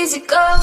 easy go.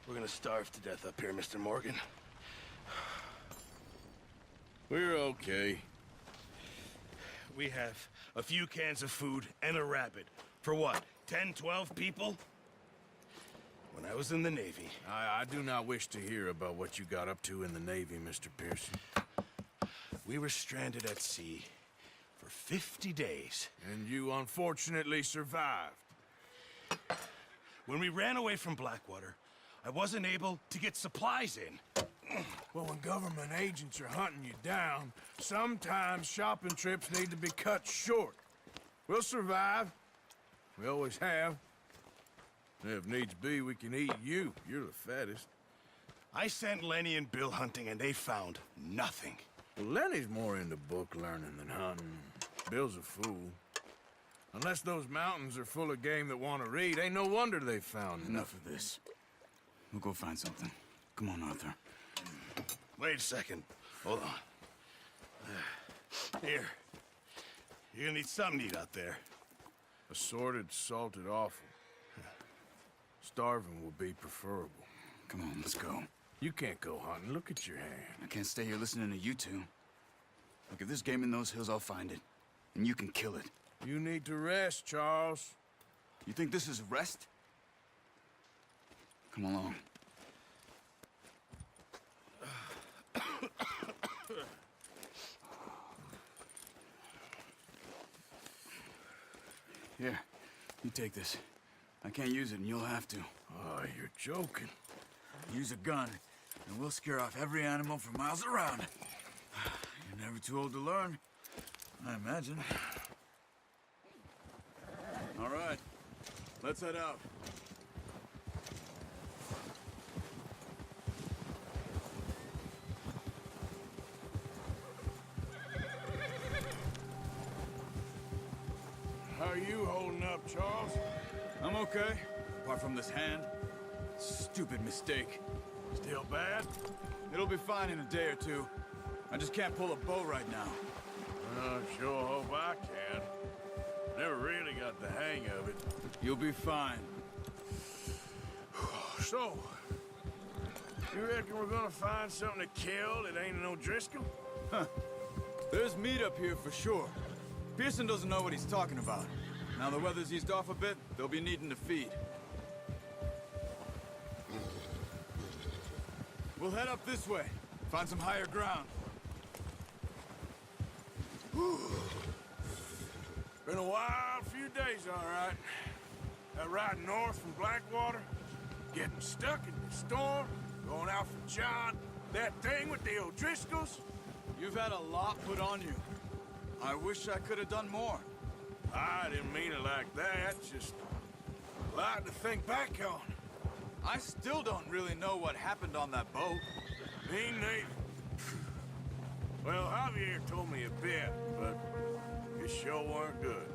We're gonna starve to death up here, Mr. Morgan. We're okay. We have a few cans of food and a rabbit. For what, 10, 12 people? When I was in the Navy... I do not wish to hear about what you got up to in the Navy, Mr. Pearson. We were stranded at sea for 50 days. And you unfortunately survived. When we ran away from Blackwater, I wasn't able to get supplies in. Well, when government agents are hunting you down, sometimes shopping trips need to be cut short. We'll survive. We always have. If needs be, we can eat you. You're the fattest. I sent Lenny and Bill hunting, and they found nothing. Well, Lenny's more into book learning than hunting. Bill's a fool. Unless those mountains are full of game that want to read, ain't no wonder they found Enough of this. We'll go find something. Come on, Arthur. Wait a second. Hold on. Here. You're gonna need something to eat out there. Assorted, salted offal. Starving will be preferable. Come on, let's go. You can't go hunting. Look at your hand. I can't stay here listening to you two. Look, if there's game in those hills, I'll find it. And you can kill it. You need to rest, Charles. You think this is rest? Come along. Here, you take this. I can't use it, and you'll have to. Oh, you're joking. Use a gun, and we'll scare off every animal for miles around. You're never too old to learn, I imagine. All right, let's head out. How are you holding up, Charles? I'm okay, apart from this hand. Stupid mistake. Still bad? It'll be fine in a day or two. I just can't pull a bow right now. I sure hope I can. Never really got the hang of it. You'll be fine. So, you reckon we're gonna find something to kill that ain't no Driscoll? Huh. There's meat up here for sure. Pearson doesn't know what he's talking about. Now the weather's eased off a bit, they'll be needing to feed. We'll head up this way. Find some higher ground. Been a wild few days, all right. That ride north from Blackwater, getting stuck in the storm, going out for John, that thing with the O'Driscolls. You've had a lot put on you. I wish I could have done more. I didn't mean it like that, just a lot to think back on. I still don't really know what happened on that boat. Me neither. Well, Javier told me a bit, but it sure weren't good.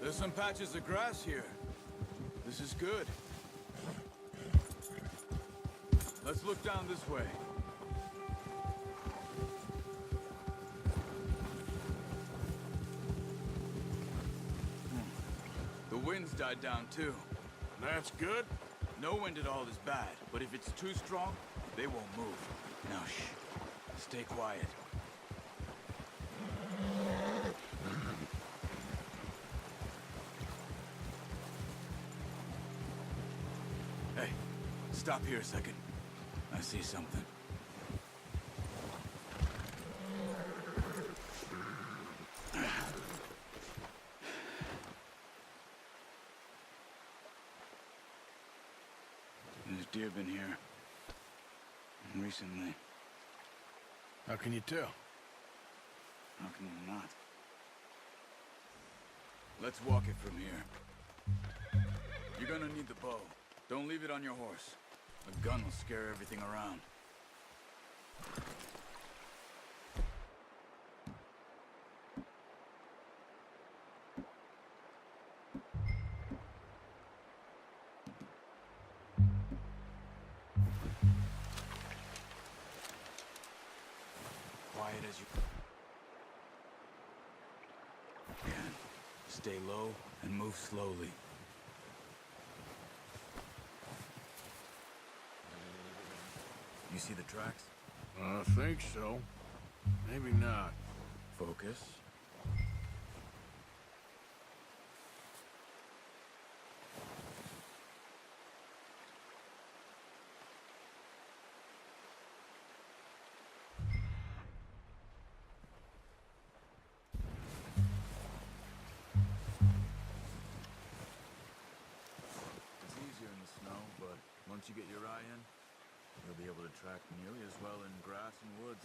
There's some patches of grass here. This is good. Let's look down this way. The wind's died down too. That's good. No wind at all is bad, but if it's too strong, they won't move. Now shh. Stay quiet. Hey, stop here a second. I see something. There's deer been here. Recently. How can you tell? How can you not? Let's walk it from here. You're gonna need the bow. Don't leave it on your horse. A gun will scare everything around. Quiet as you can. Stay low and move slowly. You see the tracks? I think so. Maybe not. Focus. It's easier in the snow, but once you get your eye in, you'll be able to track nearly as well in grass and woods.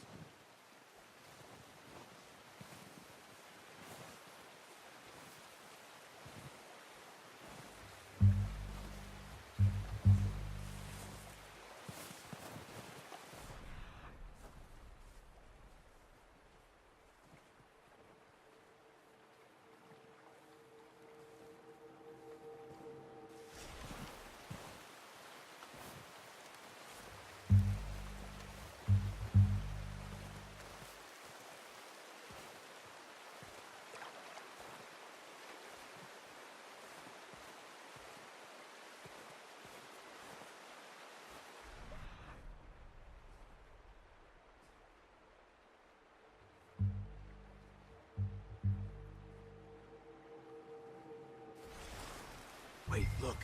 Wait, look.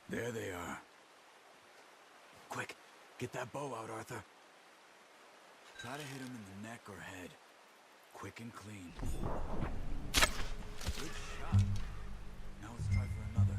There they are. Quick, get that bow out, Arthur. Try to hit him in the neck or head. Quick and clean. Good shot. Now let's try for another.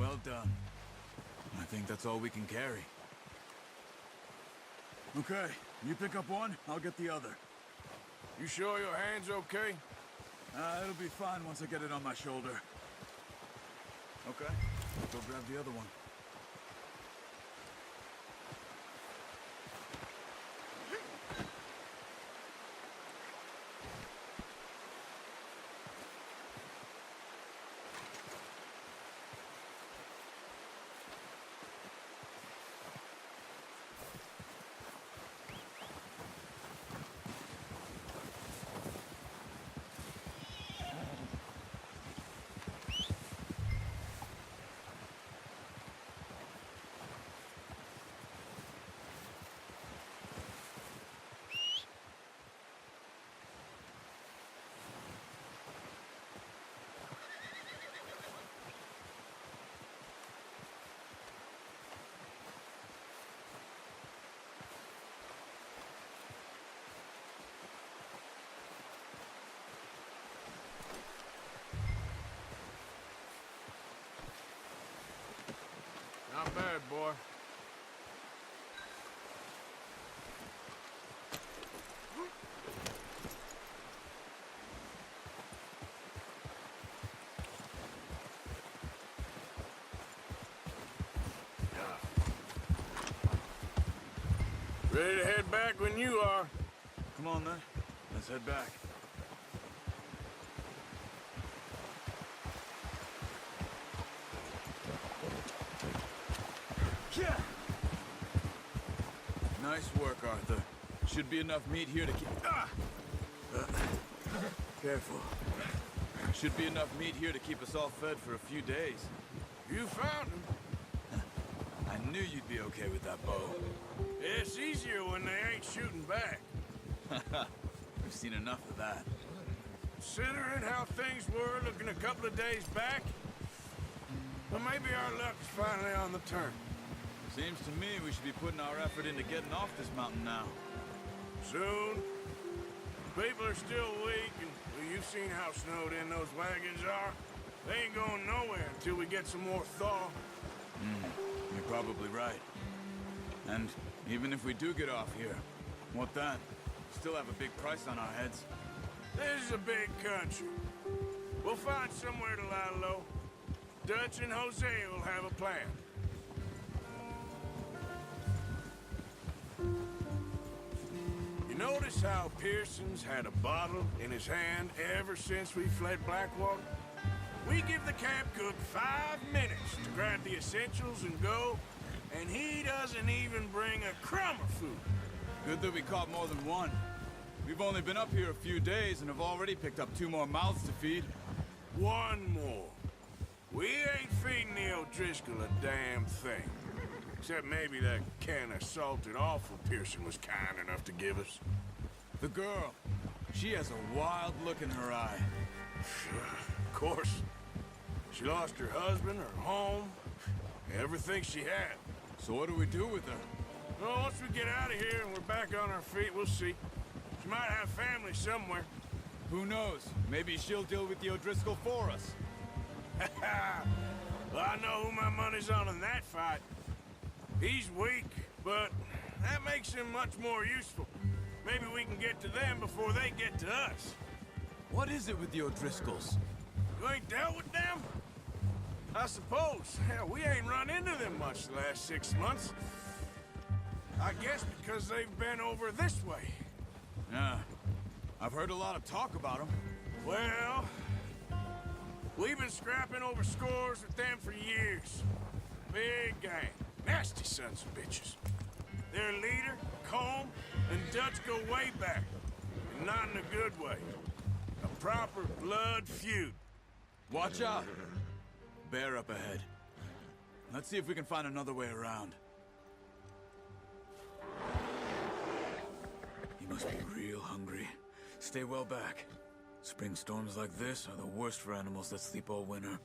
Well done. I think that's all we can carry. Okay, you pick up one, I'll get the other. You sure your hand's okay? It'll be fine once I get it on my shoulder. Okay, I'll go grab the other one. Not bad, boy. Ready to head back when you are. Come on then, let's head back. Nice work, Arthur. Should be enough meat here to keep... Careful. Should be enough meat here to keep us all fed for a few days. You found him. I knew you'd be okay with that bow. It's easier when they ain't shooting back. We've seen enough of that. Considering how things were looking a couple of days back, well, maybe our luck's finally on the turn. Seems to me we should be putting our effort into getting off this mountain now. Soon. People are still weak, and well, you've seen how snowed in those wagons are. They ain't going nowhere until we get some more thaw. You're probably right. And even if we do get off here, what then? Still have a big price on our heads. This is a big country. We'll find somewhere to lie low. Dutch and Hosea will have a plan. You notice how Pearson's had a bottle in his hand ever since we fled Blackwater? We give the camp cook 5 minutes to grab the essentials and go, and he doesn't even bring a crumb of food. Good that we caught more than one. We've only been up here a few days and have already picked up 2 more mouths to feed. One more. We ain't feeding the O'Driscoll a damn thing. Except maybe that can of salted offal Pearson was kind enough to give us. The girl, she has a wild look in her eye. Of course. She lost her husband, her home, everything she had. So what do we do with her? Well, once we get out of here and we're back on our feet, we'll see. She might have family somewhere. Who knows? Maybe she'll deal with the O'Driscoll for us. Well, I know who my money's on in that fight. He's weak, but that makes him much more useful. Maybe we can get to them before they get to us. What is it with the O'Driscolls? You ain't dealt with them? I suppose. Hell, we ain't run into them much the last 6 months. I guess because they've been over this way. Yeah. I've heard a lot of talk about them. Well, we've been scrapping over scores with them for years. Big gang. Nasty sons of bitches. Their leader, Colm, and Dutch go way back. And not in a good way. A proper blood feud. Watch out! Bear up ahead. Let's see if we can find another way around. He must be real hungry. Stay well back. Spring storms like this are the worst for animals that sleep all winter.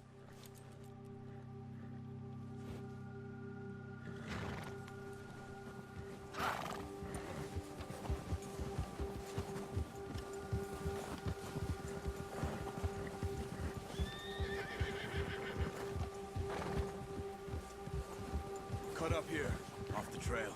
cut up here, off the trail.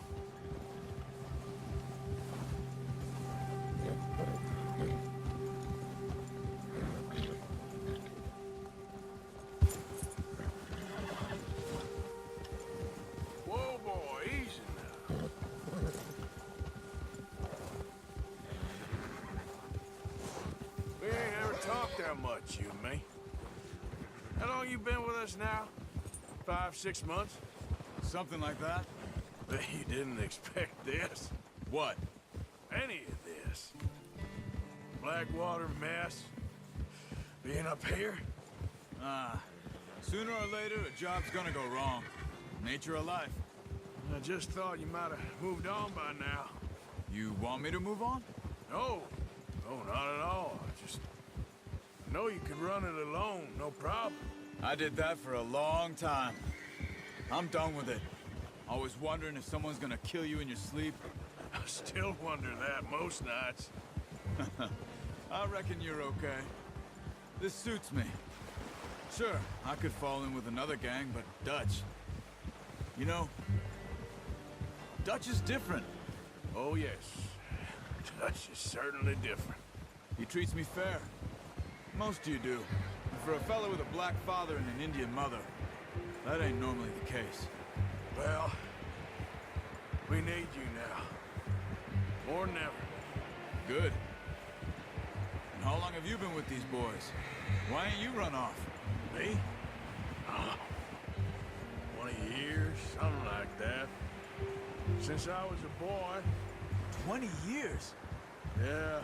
Whoa, boy, easy now. We ain't ever talked that much, you and me. How long you been with us now? 5, 6 months? Something like that? Bet you didn't expect this. What? Any of this. Blackwater mess. Being up here? Sooner or later, a job's gonna go wrong. Nature of life. I just thought you might have moved on by now. You want me to move on? No. No, not at all. I know you could run it alone, no problem. I did that for a long time. I'm done with it. Always wondering if someone's gonna kill you in your sleep. I still wonder that most nights. I reckon you're okay. This suits me. Sure, I could fall in with another gang, but Dutch... You know, Dutch is different. Oh, yes. Dutch is certainly different. He treats me fair. Most of you do. And for a fella with a black father and an Indian mother, that ain't normally the case. Well, we need you now. More than ever. Good. And how long have you been with these boys? Why ain't you run off? Me? Oh, 20 years, something like that. Since I was a boy. 20 years? Yeah.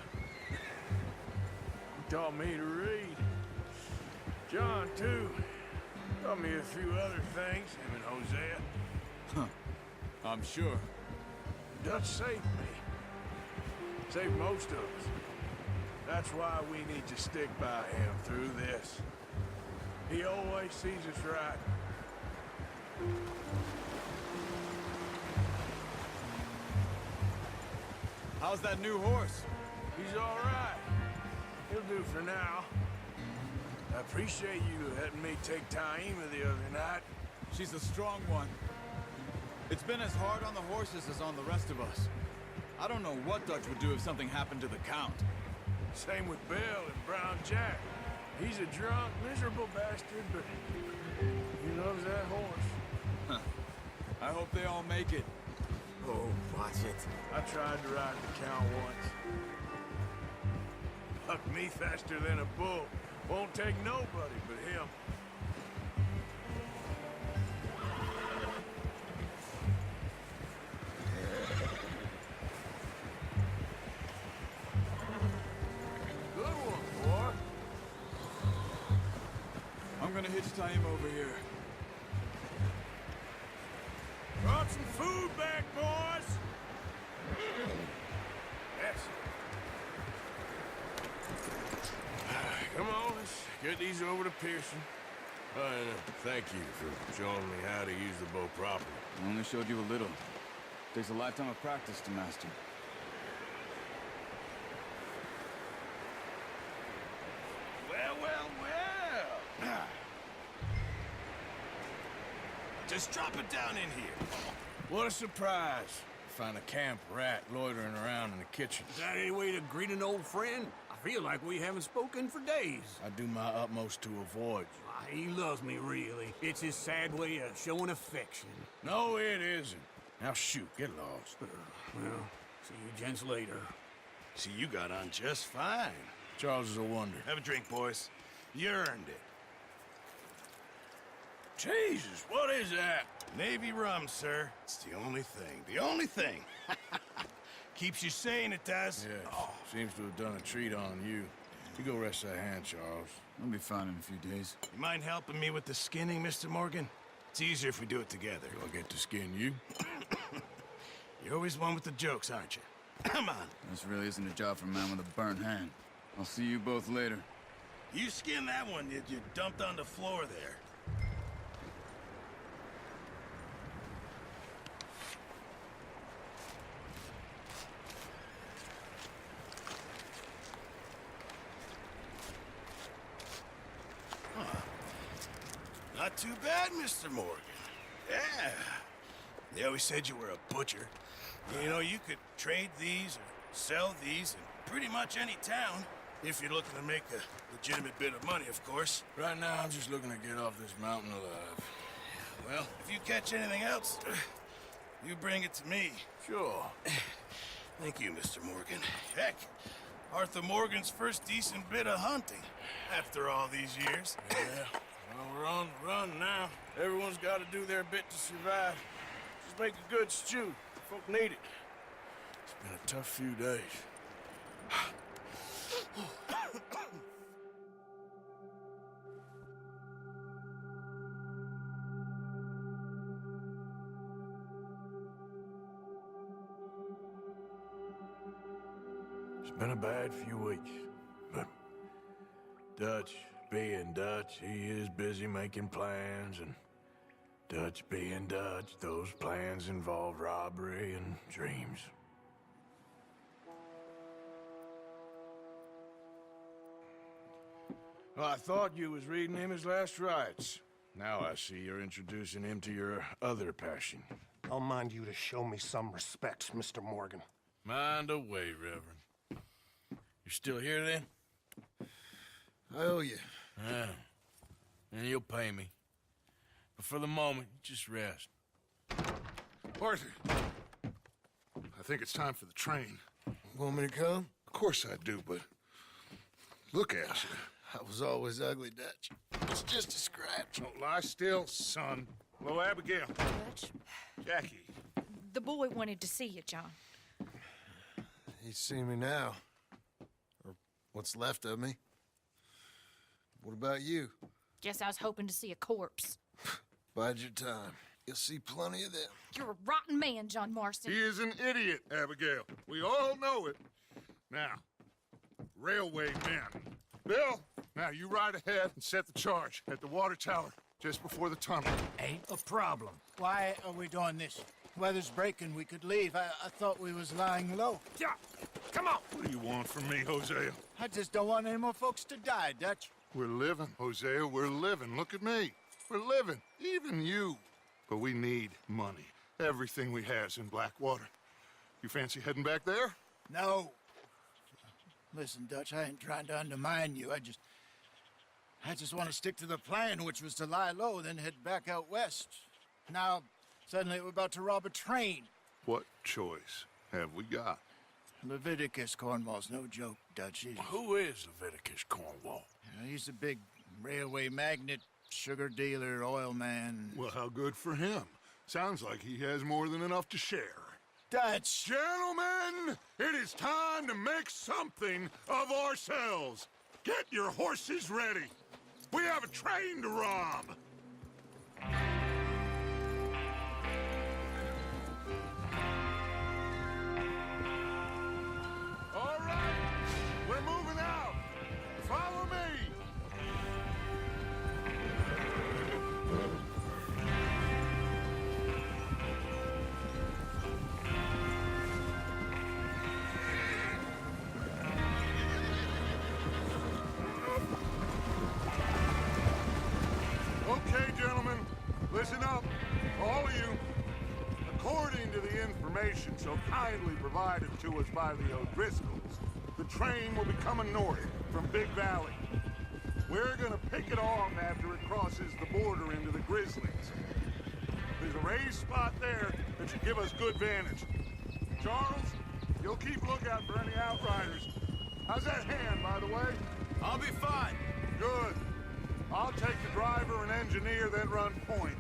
He taught me to read. John, too. Taught me a few other things, him and Hosea. Huh. I'm sure. Dutch saved me. Saved most of us. That's why we need to stick by him through this. He always sees us right. How's that new horse? He's all right. He'll do for now. I appreciate you letting me take Taima the other night. She's a strong one. It's been as hard on the horses as on the rest of us. I don't know what Dutch would do if something happened to the Count. Same with Bill and Brown Jack. He's a drunk, miserable bastard, but he loves that horse. I hope they all make it. Oh, watch it. I tried to ride the Count once. Bucked me faster than a bull. Won't take nobody but him. Good one, boy. I'm gonna hitch Taima over here. Brought some food back, boys. Yes. Come on, let's get these over to Pearson. And thank you for showing me how to use the bow properly. I only showed you a little. Takes a lifetime of practice to master. Well, well, well. Just drop it down in here. What a surprise. Find a camp rat loitering around in the kitchen. Is that any way to greet an old friend? I feel like we haven't spoken for days. I do my utmost to avoid you. Why, he loves me, really. It's his sad way of showing affection. No, it isn't. Now shoot, get lost. Well, see you gents later. See, you got on just fine. Charles is a wonder. Have a drink, boys. You earned it. Jesus, what is that? Navy rum, sir. It's the only thing. The only thing. Keeps you sane, it does. Yeah, seems to have done a treat on you. You go rest that hand, Charles. I'll be fine in a few days. You mind helping me with the skinning, Mr. Morgan? It's easier if we do it together. Do I get to skin you? You're always one with the jokes, aren't you? Come on. This really isn't a job for a man with a burnt hand. I'll see you both later. You skin that one that you dumped on the floor there. Not too bad, Mr. Morgan. Yeah. They always said you were a butcher. You know, you could trade these or sell these in pretty much any town. If you're looking to make a legitimate bit of money, of course. Right now, I'm just looking to get off this mountain alive. Well, if you catch anything else, you bring it to me. Sure. Thank you, Mr. Morgan. Heck, Arthur Morgan's first decent bit of hunting after all these years. Yeah. Well, we're on the run now. Everyone's got to do their bit to survive. Just make a good stew. Folk need it. It's been a tough few days. It's been a bad few weeks, but Dutch being Dutch, he is busy making plans, and Dutch being Dutch, those plans involve robbery and dreams. Well, I thought you was reading him his last rites. Now I see you're introducing him to your other passion. I'll mind you to show me some respect, Mr. Morgan. Mind away, Reverend. You're still here, then? I owe you. Yeah. And you'll pay me. But for the moment, just rest. Arthur, I think it's time for the train. Want me to come? Of course I do, but look at you. I was always ugly, Dutch. It's just a scratch. Don't lie still, son. Hello, Abigail. Dutch, Jackie. the boy wanted to see you, John. He's seen me now. Or what's left of me. What about you? Guess I was hoping to see a corpse. Bide your time. You'll see plenty of them. You're a rotten man, John Marston. He is an idiot, Abigail. We all know it. Now, railway men. Bill, now you ride ahead and set the charge at the water tower just before the tunnel. Ain't a problem. Why are we doing this? Weather's breaking. We could leave. I thought we was lying low. Yeah, come on. What do you want from me, Hosea? I just don't want any more folks to die, Dutch. We're living, Hosea. We're living. Look at me. We're living. Even you. But we need money. Everything we has in Blackwater. You fancy heading back there? No. Listen, Dutch, I ain't trying to undermine you. I just want to stick to the plan, which was to lie low, then head back out west. Now, suddenly we're about to rob a train. What choice have we got? Leviticus Cornwall's no joke, Dutch. Who is Leviticus Cornwall? He's a big railway magnate, sugar dealer, oil man. Well, how good for him. Sounds like he has more than enough to share. Dutch! Gentlemen, it is time to make something of ourselves. Get your horses ready. We have a train to rob. All right, we're moving out. Follow me. Okay, gentlemen, listen up, all of you. According to the information so kindly provided to us by the O'Driscolls, the train will be coming north from Big Valley. We're gonna pick it off after it crosses the border into the Grizzlies. There's a raised spot there that should give us good vantage. Charles, you'll keep lookout for any outriders. How's that hand, by the way? I'll be fine. Good. I'll take the driver and engineer, then run point.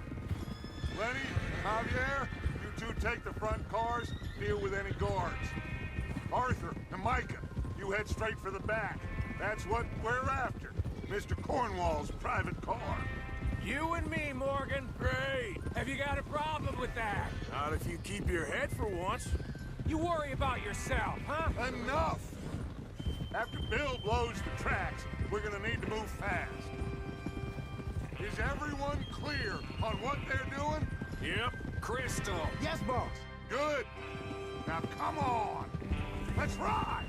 Lenny, Javier, you two take the front cars, deal with any guards. Arthur and Micah, you head straight for the back. That's what we're after. Mr. Cornwall's private car. You and me, Morgan. Great. Have you got a problem with that? Not if you keep your head for once. You worry about yourself, huh? Enough! After Bill blows the tracks, we're gonna need to move fast. Is everyone clear on what they're doing? Yep. Crystal. Yes, boss. Good. Now come on. Let's ride.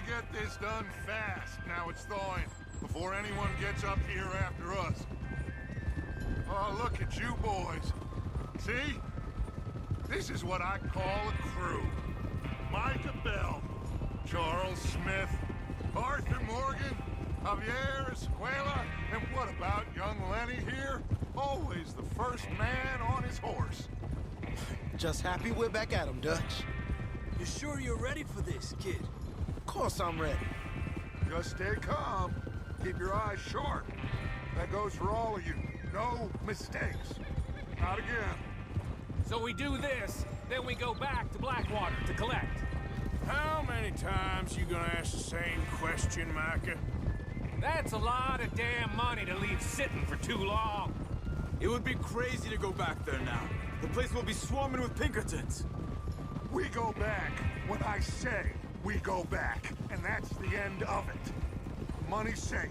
get this done fast. Now it's thawing, before anyone gets up here after us. Oh, look at you boys. See? This is what I call a crew. Micah Bell, Charles Smith, Arthur Morgan, Javier Escuela, and what about young Lenny here? Always the first man on his horse. Just happy we're back at 'em, Dutch. You sure you're ready for this, kid? Of course I'm ready. Just stay calm. Keep your eyes sharp. That goes for all of you. No mistakes. Not again. So we do this, then we go back to Blackwater to collect. How many times you gonna ask the same question, Micah? That's a lot of damn money to leave sitting for too long. It would be crazy to go back there now. The place will be swarming with Pinkertons. We go back when I say we go back, and that's the end of it. The money's safe.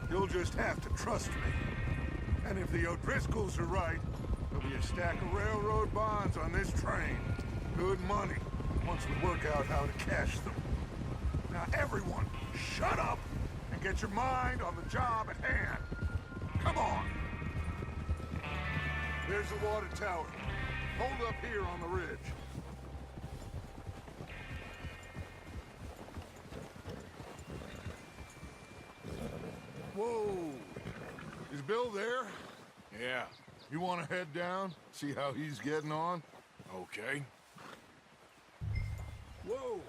You'll just have to trust me. And if the O'Driscolls are right, there'll be a stack of railroad bonds on this train. Good money, once we work out how to cash them. Now everyone, shut up and get your mind on the job at hand. Come on. There's the water tower. Hold up here on the ridge. Whoa! Is Bill there? Yeah. You want to head down? See how he's getting on? Okay. Whoa!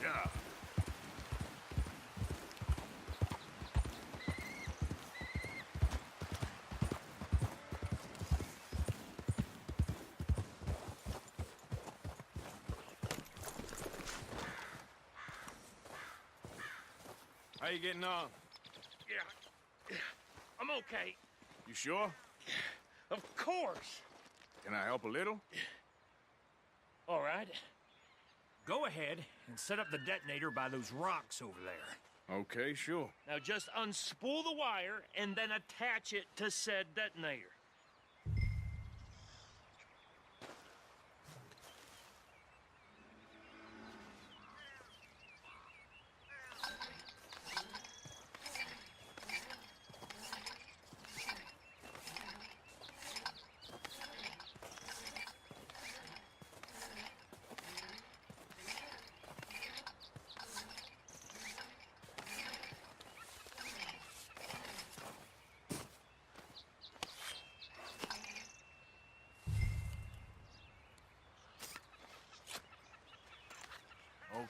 Yeah. How you getting on? Yeah. I'm okay. You sure? Of course. Can I help a little? All right. Go ahead and set up the detonator by those rocks over there. Okay, sure. Now just unspool the wire and then attach it to said detonator.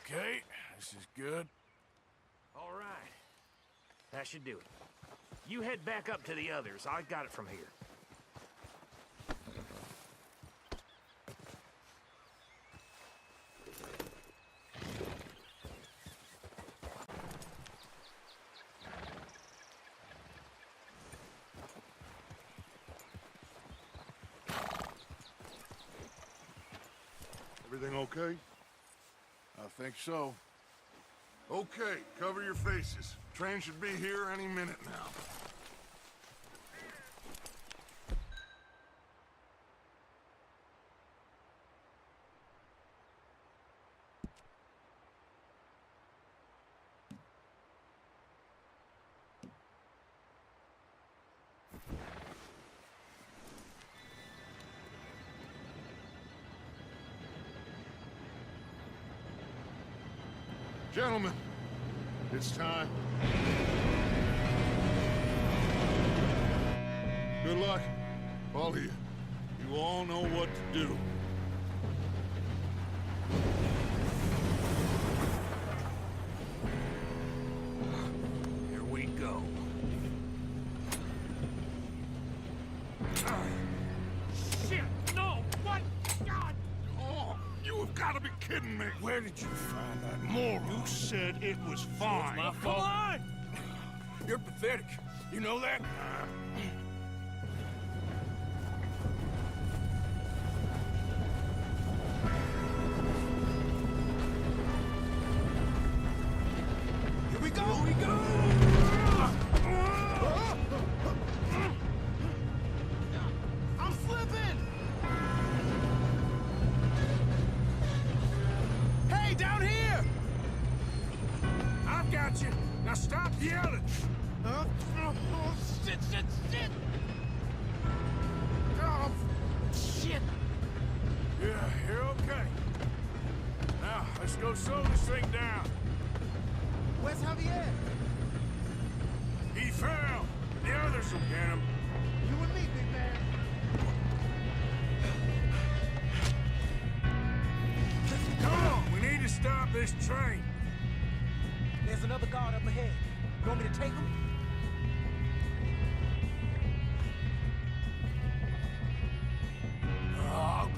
Okay, this is good. All right. That should do it. You head back up to the others. I got it from here. Everything okay? I think so. Okay, cover your faces. Train should be here any minute now. Gentlemen, it's time. Good luck, all of you. You all know what to do. Here we go. Shit! No! What? God! Oh, you have got to be kidding me. Where did you find that moron? You said it was fine. My fault. Come on! You're pathetic. You know that? Here we go! Here we go! We'll slow this thing down. Where's Javier? He fell. The others will get him. You and me, big man. Come on, we need to stop this train. There's another guard up ahead. You want me to take him? I'll go.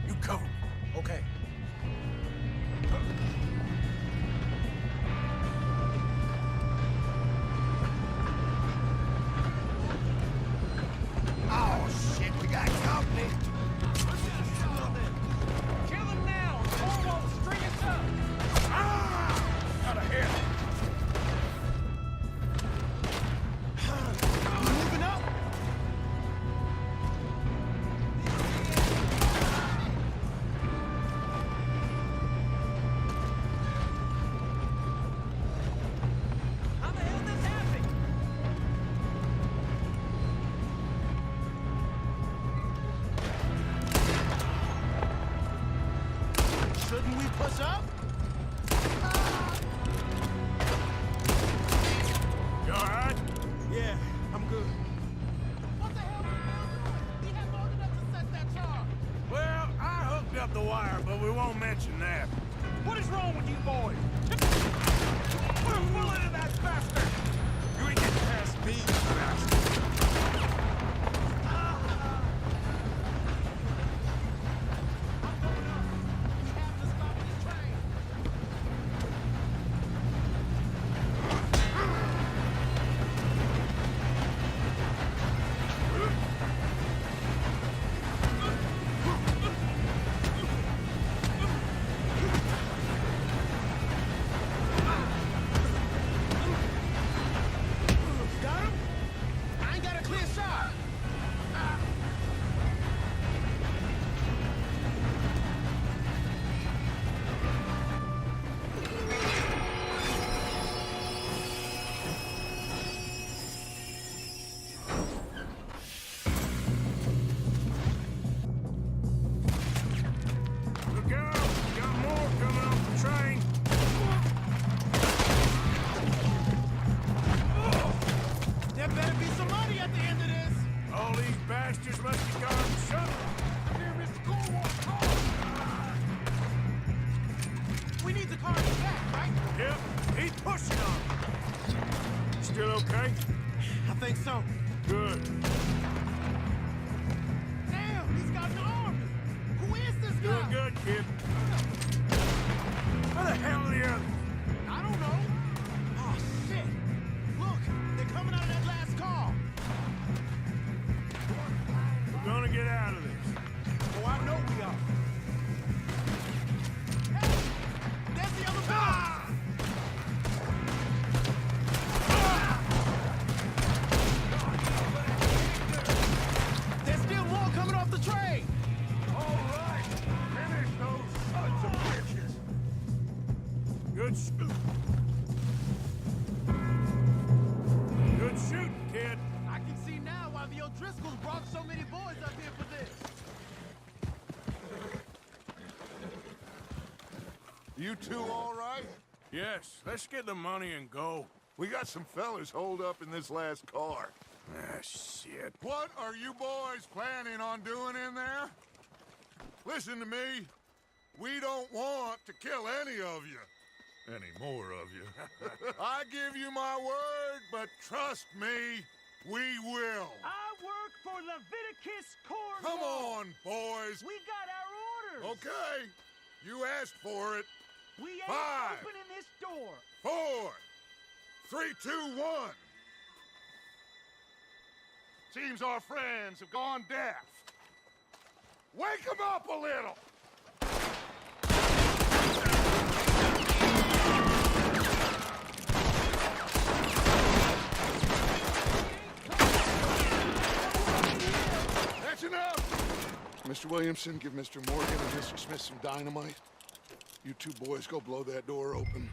You cover me. Okay. Oh, shit, we got company. Kill him now! Or won't string us up! Ah! Out of here. Moving up. How the hell this happened? Shouldn't we push up? You all right? Yeah, I'm good. What the hell are you doing? He had long enough to set that charge. Well, I hooked up the wire, but we won't mention that. What is wrong with you boys? Put a bullet in that bastard! You ain't getting past me, bastard. Got him? I ain't got a clear shot. Look out! We got more coming off the train. There better be some money at the end of this. All these bastards must have gone shut. Here, Mr. Cornwall, car. We need the car in the back, right? Yep, he's pushing on. You still okay? I think so. Good. Damn, he's got an army. Who is this guy? Doing good, kid. Where the hell are the others? I don't know. Oh, shit. Look, they're coming out of that last car. We're gonna get out of this. Oh, I know we are. Hey, there's the other car. There's still more coming off the train. All right, finish those sons of bitches. Good shoot. Good shooting, kid. I can see now why the O'Driscolls brought so many boys up here for this. You two all right? Yes, let's get the money and go. We got some fellas holed up in this last car. Ah, shit. What are you boys planning on doing in there? Listen to me. We don't want to kill any of you. Any more of you. I give you my word, but trust me, we will. I work for Leviticus Cornwall! Come on, boys. We got our orders! Okay. You asked for it. We ain't 5, opening this door! 4, 3, 2, 1. Seems our friends have gone deaf. Wake them up a little! That's enough! Mr. Williamson, give Mr. Morgan and Mr. Smith some dynamite. You two boys go blow that door open.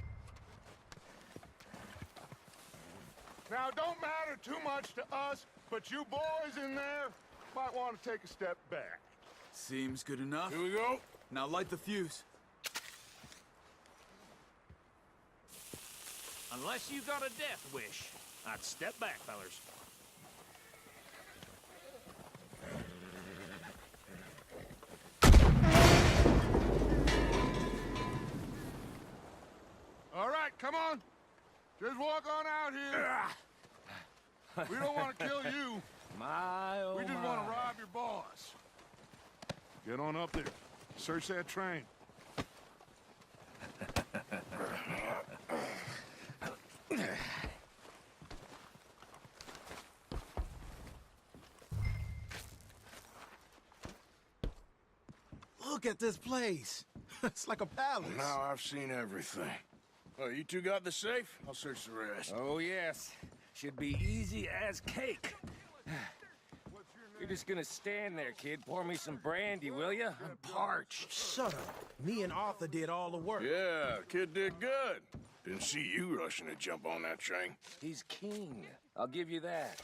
Now, don't matter too much to us, but you boys in there might want to take a step back. Seems good enough. Here we go. Now light the fuse. Unless you got a death wish, I'd step back, fellers. All right, come on. Just walk on out here. We don't want to kill you. My, oh We just want to rob your boss. Get on up there. Search that train. Look at this place. It's like a palace. Now I've seen everything. Oh, you two got the safe? I'll search the rest. Oh, yes. Should be easy as cake. You're just gonna stand there, kid. Pour me some brandy, will ya? I'm parched. Shut up. Me and Arthur did all the work. Yeah, kid did good. Didn't see you rushing to jump on that train. He's king. I'll give you that.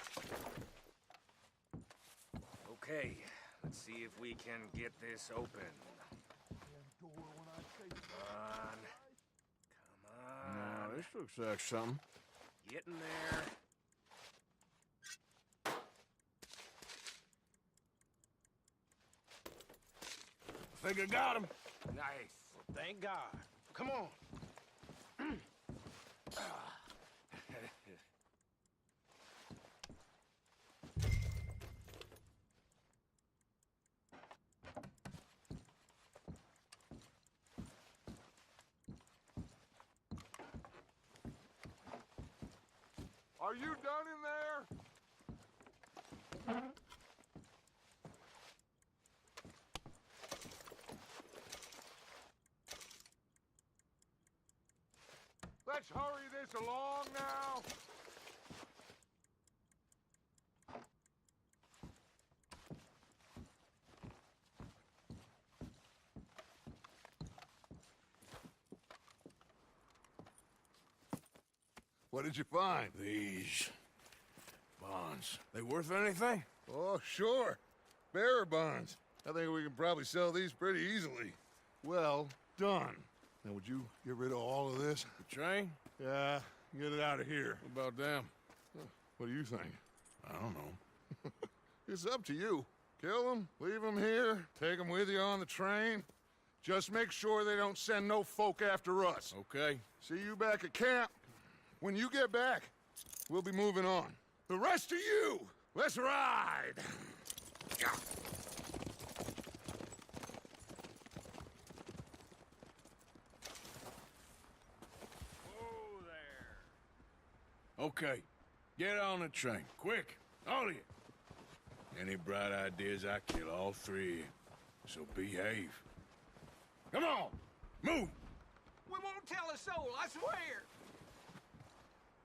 Okay, let's see if we can get this open. Come on. Come on. This looks like something. Get in there. I think I got him. Nice. Thank God. Come on. Are you done in there? Let's hurry this along now. What did you find? These bonds. They worth anything? Oh, sure. Bearer bonds. I think we can probably sell these pretty easily. Well done. Now, would you get rid of all of this? The train? Yeah, get it out of here. What about them? What do you think? I don't know. It's up to you. Kill them, leave them here, take them with you on the train. Just make sure they don't send no folk after us. Okay. See you back at camp. When you get back, we'll be moving on. The rest of you, let's ride! Oh, there. Okay. Get on the train. Quick. All of you. Any bright ideas, I kill all three of you. So behave. Come on! Move! We won't tell a soul, I swear!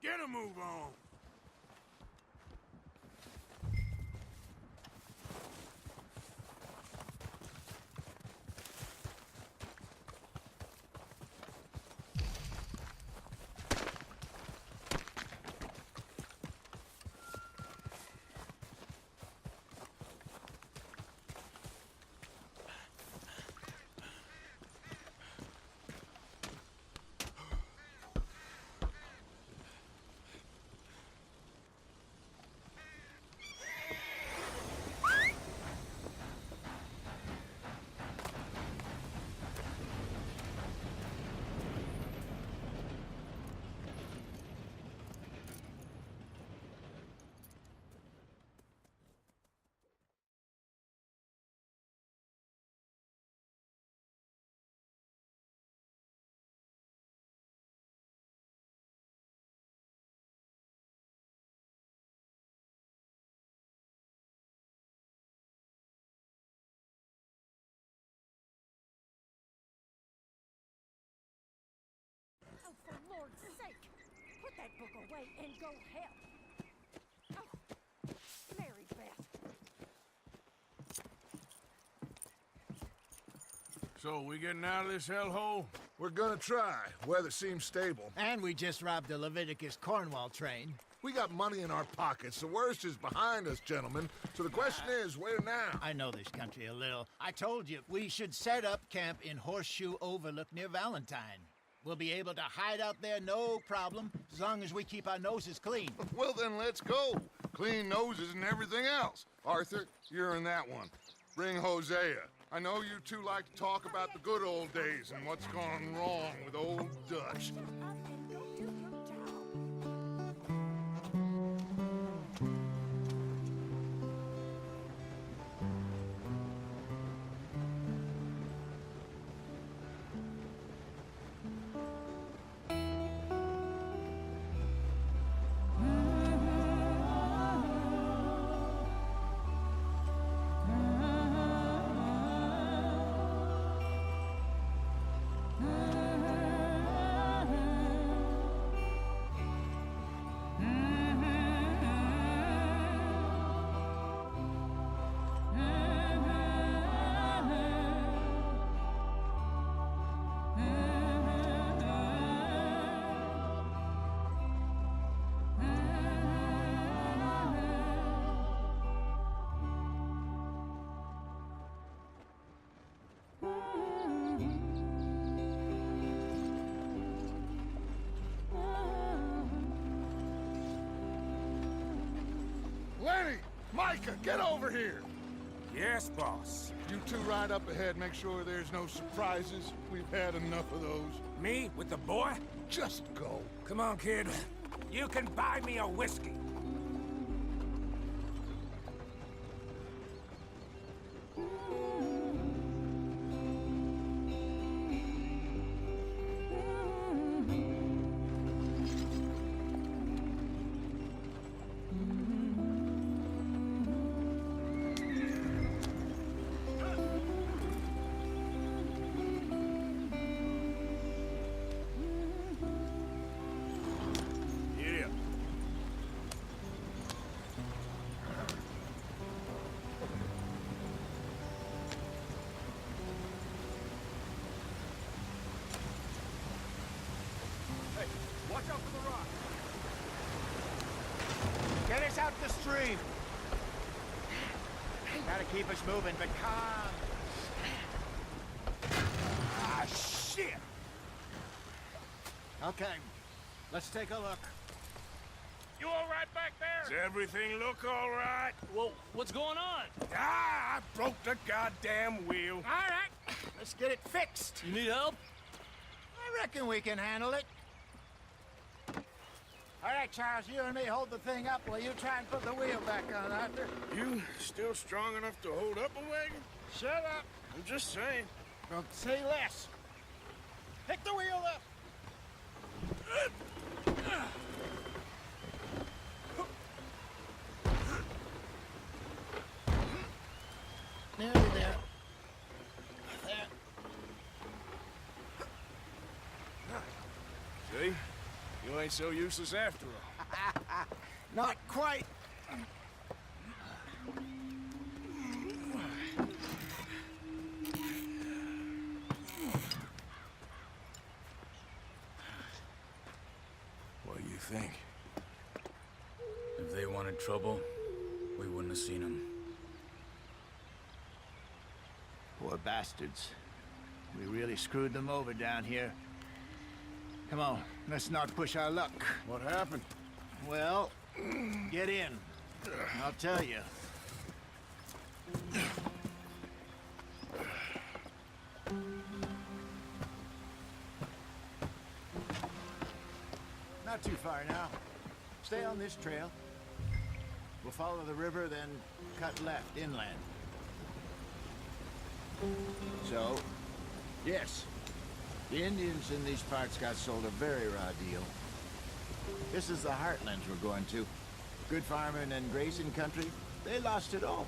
Get a move on! Oh, for Lord's sake! Put that book away and go help! Oh, Mary Beth. So, we getting out of this hellhole? We're gonna try. Weather seems stable. And we just robbed the Leviticus Cornwall train. We got money in our pockets. The worst is behind us, gentlemen. So the question is, where now? I know this country a little. I told you, we should set up camp in Horseshoe Overlook near Valentine. We'll be able to hide out there no problem, as long as we keep our noses clean. Well, then let's go. Clean noses and everything else. Arthur, you're in that one. Bring Hosea. I know you two like to talk about the good old days and what's gone wrong with old Dutch. Lenny! Micah, get over here! Yes, boss. You two ride up ahead, make sure there's no surprises. We've had enough of those. Me with the boy? Just go. Come on, kid. You can buy me a whiskey. Watch out for the rock. Get us out the stream. Gotta keep us moving, but calm. Ah, shit! Okay, let's take a look. You all right back there? Does everything look all right? Well, what's going on? Ah, I broke the goddamn wheel. All right, let's get it fixed. You need help? I reckon we can handle it. All right, Charles, you and me hold the thing up while you try and put the wheel back on, Arthur. You still strong enough to hold up a wagon? Shut up. I'm just saying. Don't say less. Pick the wheel up. Nearly there. There. See? You ain't so useless after all. Not quite. What do you think? If they wanted trouble, we wouldn't have seen them. Poor bastards. We really screwed them over down here. Come on, let's not push our luck. What happened? Well, get in. I'll tell you. Not too far now. Stay on this trail. We'll follow the river, then cut left inland. So, yes, the Indians in these parts got sold a very raw deal. This is the heartlands we're going to. Good farming and grazing country, they lost it all.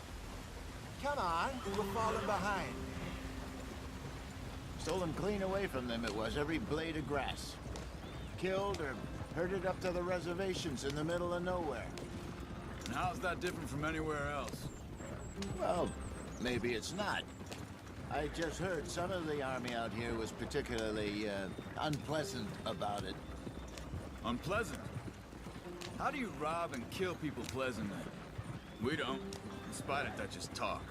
Come on, we're falling behind. Stolen clean away from them it was, every blade of grass. Killed or herded up to the reservations in the middle of nowhere. And how's that different from anywhere else? Well, maybe it's not. I just heard some of the army out here was particularly, unpleasant about it. Unpleasant? How do you rob and kill people pleasantly? We don't, in spite of Dutch's talk.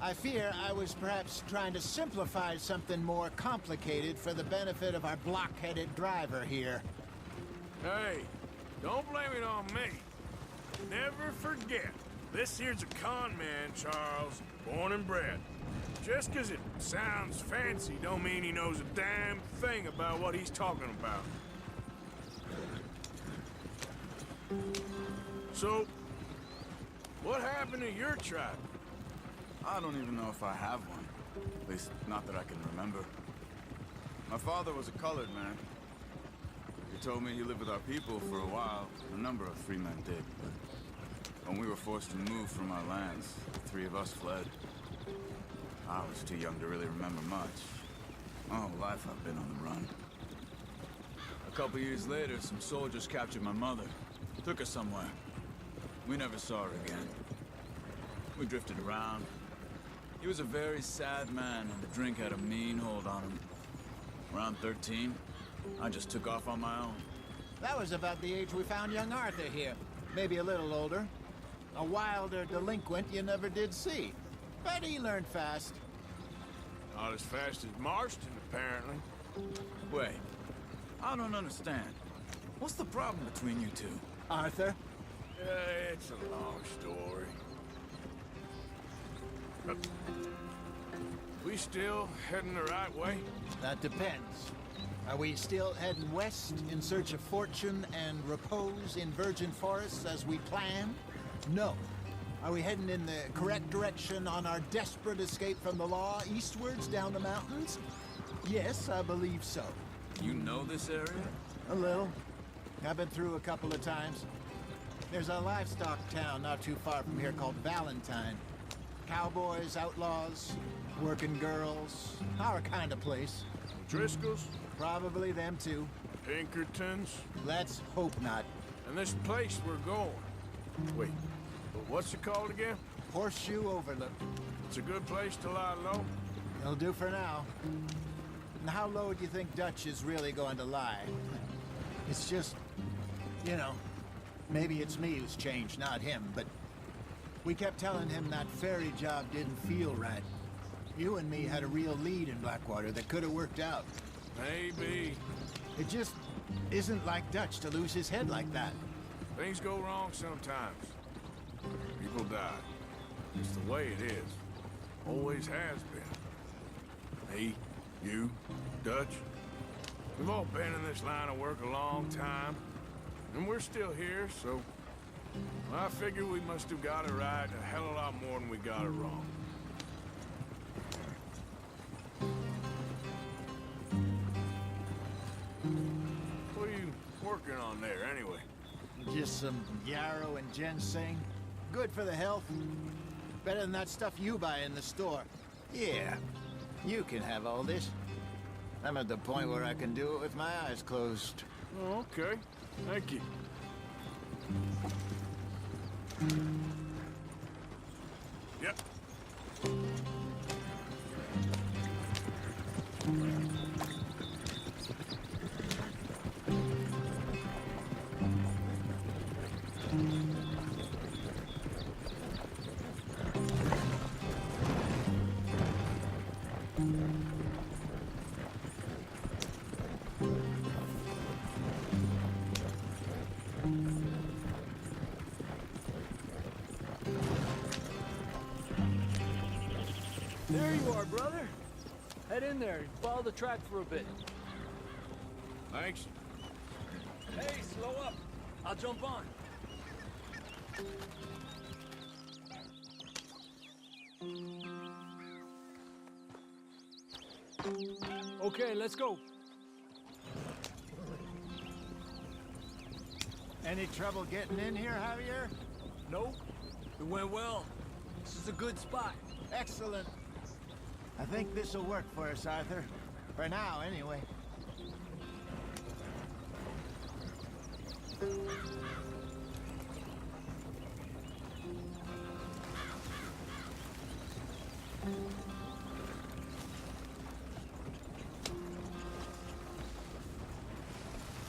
I fear I was perhaps trying to simplify something more complicated for the benefit of our block-headed driver here. Hey, don't blame it on me. Never forget, this here's a con man, Charles, born and bred. Just 'cause it sounds fancy don't mean he knows a damn thing about what he's talking about. So, what happened to your tribe? I don't even know if I have one. At least, not that I can remember. My father was a colored man. He told me he lived with our people for a while. A number of free men did, but when we were forced to move from our lands, the three of us fled. I was too young to really remember much. My whole life I've been on the run. A couple years later, some soldiers captured my mother. Took her somewhere. We never saw her again. We drifted around. He was a very sad man, and the drink had a mean hold on him. Around 13, I just took off on my own. That was about the age we found young Arthur here. Maybe a little older. A wilder delinquent you never did see. But he learned fast. Not as fast as Marston, apparently. Wait, I don't understand. What's the problem between you two? Arthur? It's a long story. But we still heading the right way? That depends. Are we still heading west in search of fortune and repose in virgin forests as we planned? No. Are we heading in the correct direction on our desperate escape from the law eastwards down the mountains? Yes, I believe so. You know this area? A little. I've been through a couple of times. There's a livestock town not too far from here called Valentine. Cowboys, outlaws, working girls, our kind of place. Driscoll's? Probably them too. Pinkertons? Let's hope not. And this place we're going. Wait, but what's it called again? Horseshoe Overlook. It's a good place to lie low? It'll do for now. And how low do you think Dutch is really going to lie? It's just, you know, maybe it's me who's changed, not him, but we kept telling him that ferry job didn't feel right. You and me had a real lead in Blackwater that could have worked out. Maybe. It just isn't like Dutch to lose his head like that. Things go wrong sometimes. People die. It's the way it is. Always has been. Me, you, Dutch. We've all been in this line of work a long time. And we're still here, so I figure we must have got it right a hell of a lot more than we got it wrong. What are you working on there, anyway? Just some yarrow and ginseng. Good for the health. Better than that stuff you buy in the store. Yeah, you can have all this. I'm at the point where I can do it with my eyes closed. Oh, okay. Thank you. Yep. There you are, brother. Head in there and follow the track for a bit. Thanks. Hey, slow up. I'll jump on. Okay, let's go. Any trouble getting in here, Javier? Nope. It went well. This is a good spot. Excellent. I think this'll work for us, Arthur. For now, anyway.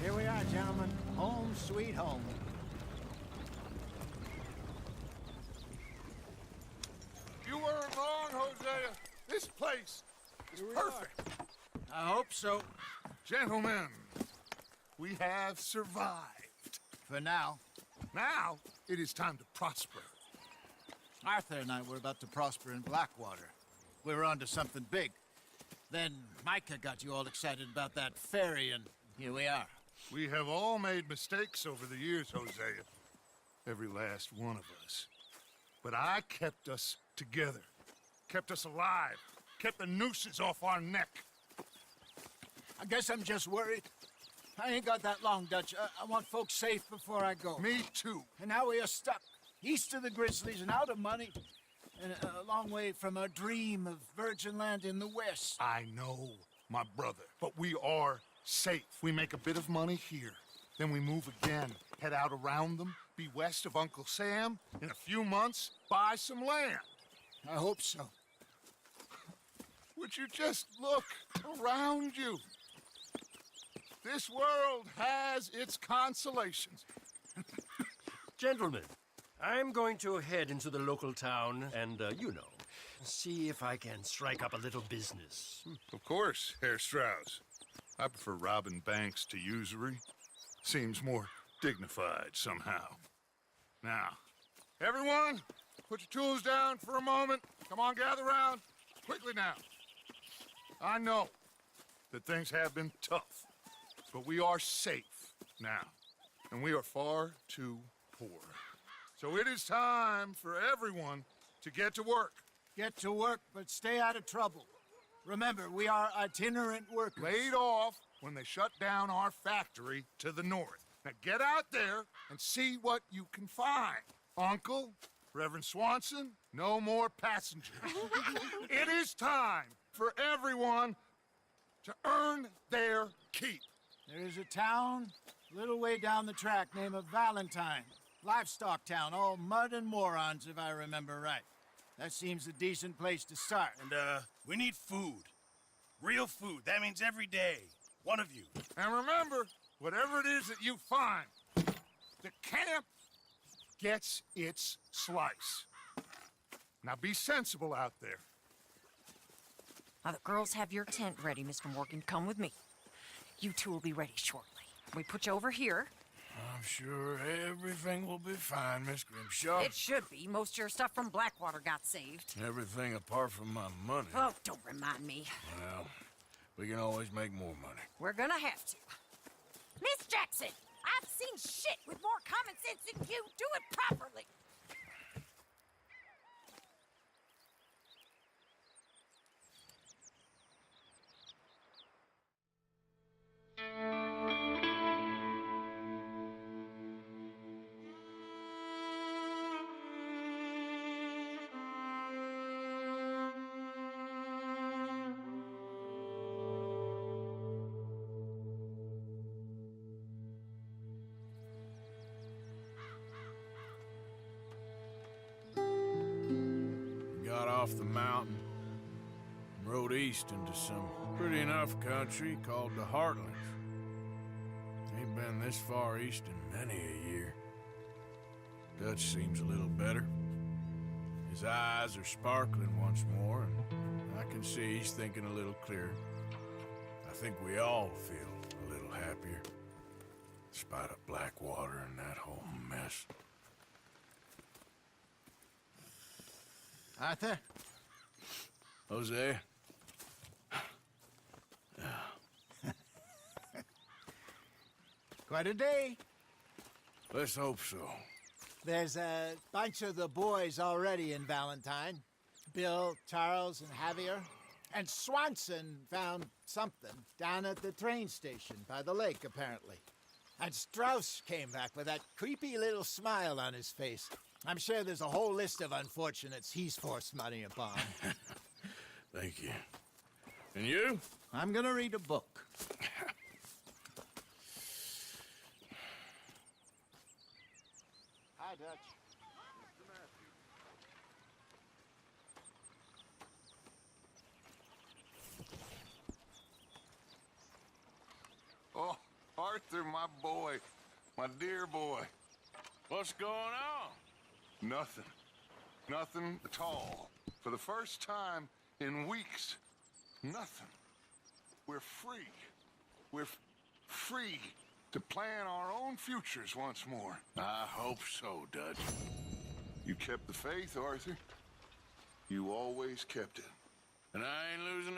Here we are, gentlemen. Home sweet home. You weren't wrong, This place is perfect. I hope so. Gentlemen, we have survived. For now. Now, it is time to prosper. Arthur and I were about to prosper in Blackwater. We were onto something big. Then Micah got you all excited about that ferry, and here we are. We have all made mistakes over the years, Hosea. Every last one of us. But I kept us together. Kept us alive. Kept the nooses off our neck. I guess I'm just worried. I ain't got that long, Dutch. I want folks safe before I go. Me too. And now we are stuck. East of the Grizzlies and out of money. And a long way from a dream of virgin land in the west. I know, my brother. But we are safe. We make a bit of money here. Then we move again. Head out around them. Be west of Uncle Sam. In a few months, buy some land. I hope so. Would you just look around you? This world has its consolations. Gentlemen, I'm going to head into the local town and, see if I can strike up a little business. Of course, Herr Strauss. I prefer robbing banks to usury. Seems more dignified somehow. Now, everyone, put your tools down for a moment. Come on, gather round. Quickly now. I know that things have been tough, but we are safe now, and we are far too poor. So it is time for everyone to get to work. Get to work, but stay out of trouble. Remember, we are itinerant workers. Laid off when they shut down our factory to the north. Now get out there and see what you can find. Uncle, Reverend Swanson, no more passengers. It is time for everyone to earn their keep. There is a town a little way down the track named Valentine. Livestock town, all mud and morons, if I remember right. That seems a decent place to start. And, we need food. Real food. That means every day. One of you. And remember, whatever it is that you find, the camp gets its slice. Now be sensible out there. Now, the girls have your tent ready, Mr. Morgan. Come with me. You two will be ready shortly. We put you over here. I'm sure everything will be fine, Miss Grimshaw. It should be. Most of your stuff from Blackwater got saved. Everything apart from my money. Oh, don't remind me. Well, we can always make more money. We're gonna have to. Miss Jackson, I've seen shit with more common sense than you. Do it properly. Got off the mountain and rode east into some pretty enough country called the Heartlands. Ain't been this far east in many a year. Dutch seems a little better. His eyes are sparkling once more, and I can see he's thinking a little clearer. I think we all feel a little happier, despite of Blackwater and that whole mess. Arthur? Hosea? Quite a day. Let's hope so. There's a bunch of the boys already in Valentine. Bill, Charles, and Javier. And Swanson found something down at the train station by the lake, apparently. And Strauss came back with that creepy little smile on his face. I'm sure there's a whole list of unfortunates he's forced money upon. Thank you. And you? I'm gonna read a book. Hi, Dutch. Oh, Arthur, my boy. My dear boy. What's going on? Nothing. Nothing at all. For the first time In weeks. Nothing. We're free. We're free to plan our own futures once more. I hope so, Dutch. You kept the faith, Arthur. You always kept it. And I ain't losing